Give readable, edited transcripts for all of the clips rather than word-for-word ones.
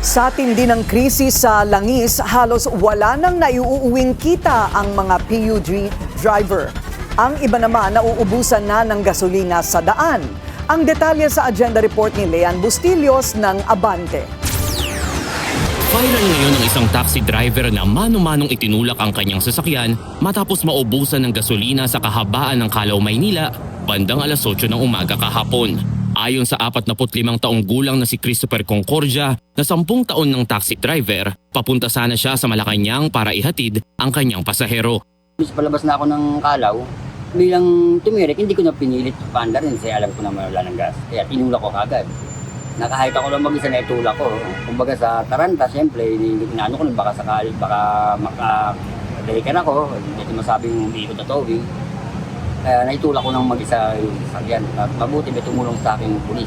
Sa tindi ng krisis sa langis, halos wala nang naiuuwing kita ang mga PUG driver. Ang iba naman nauubusan na ng gasolina sa daan. Ang detalye sa agenda report ni Lean Bustillos ng Abante. Viral ngayon ang isang taxi driver na mano-manong itinulak ang kanyang sasakyan matapos maubusan ng gasolina sa kahabaan ng Calao, Maynila bandang alas 8 ng umaga kahapon. Ayon sa 45 taong gulang na si Christopher Concordia na 10 taon ng taxi driver, papunta sana siya sa Malacanang para ihatid ang kanyang pasahero. Palabas na ako ng Calao, bilang tumirik, hindi ko na pinilit paanda rin kasi alam ko na wala ng gas. Kaya tinulak ko kagad. Nakahayt ako lang mag-isa na itulak ko. Kumbaga sa Taranta, siyempre, inaano ko na baka sakali, baka makadalikan ako, hindi ko masabing hindi ko tatawin. Kaya naitulak ko ng mag-isa yung sakyan. At mabuti may tumulong sa aking pulis,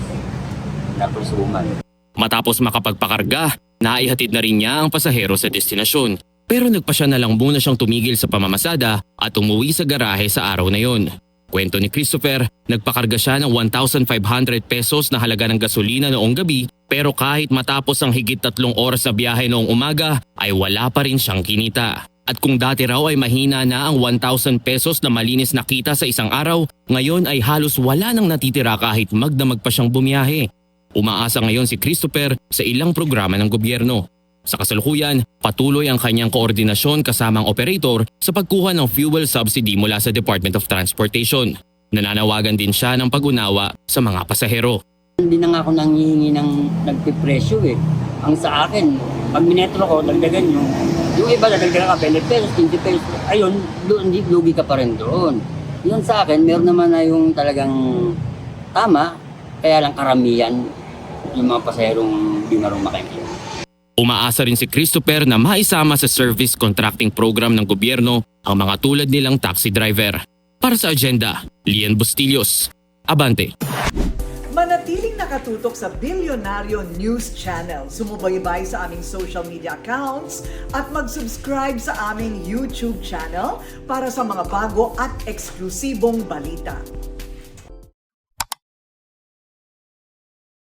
na police woman. Matapos makapagpakarga, naihatid na rin niya ang pasahero sa destinasyon. Pero nagpasya na lang muna siyang tumigil sa pamamasada at umuwi sa garahe sa araw na yon. Kwento ni Christopher, nagpakarga siya ng 1,500 pesos na halaga ng gasolina noong gabi, pero kahit matapos ang higit 3 oras na biyahe noong umaga ay wala pa rin siyang kinita. At kung dati raw ay mahina na ang 1,000 pesos na malinis na kita sa isang araw, ngayon ay halos wala nang natitira kahit magdamag pa siyang bumiyahe. Umaasa ngayon si Christopher sa ilang programa ng gobyerno. Sa kasalukuyan, patuloy ang kanyang koordinasyon kasamang operator sa pagkuha ng fuel subsidy mula sa Department of Transportation. Nananawagan din siya ng pag-unawa sa mga pasahero. Hindi na nga ako nanghihingi ng nagpipresyo eh. Ang sa akin, pag minetro ko, dagdagan yung iba dagdagan ka 20 pesos, 20 pesos. Ayun, hindi lugi ka pa rin doon. Yun sa akin, meron naman na yung talagang tama, kaya lang karamihan yung mga pasaherong di marunong makaintindi. Umaasa rin si Christopher na maisama sa service contracting program ng gobyerno ang mga tulad nilang taxi driver. Para sa agenda, Lean Bustillos, Abante. Manatiling nakatutok sa Bilyonaryo News Channel. Sumubaybay sa aming social media accounts at mag-subscribe sa aming YouTube channel para sa mga bago at eksklusibong balita.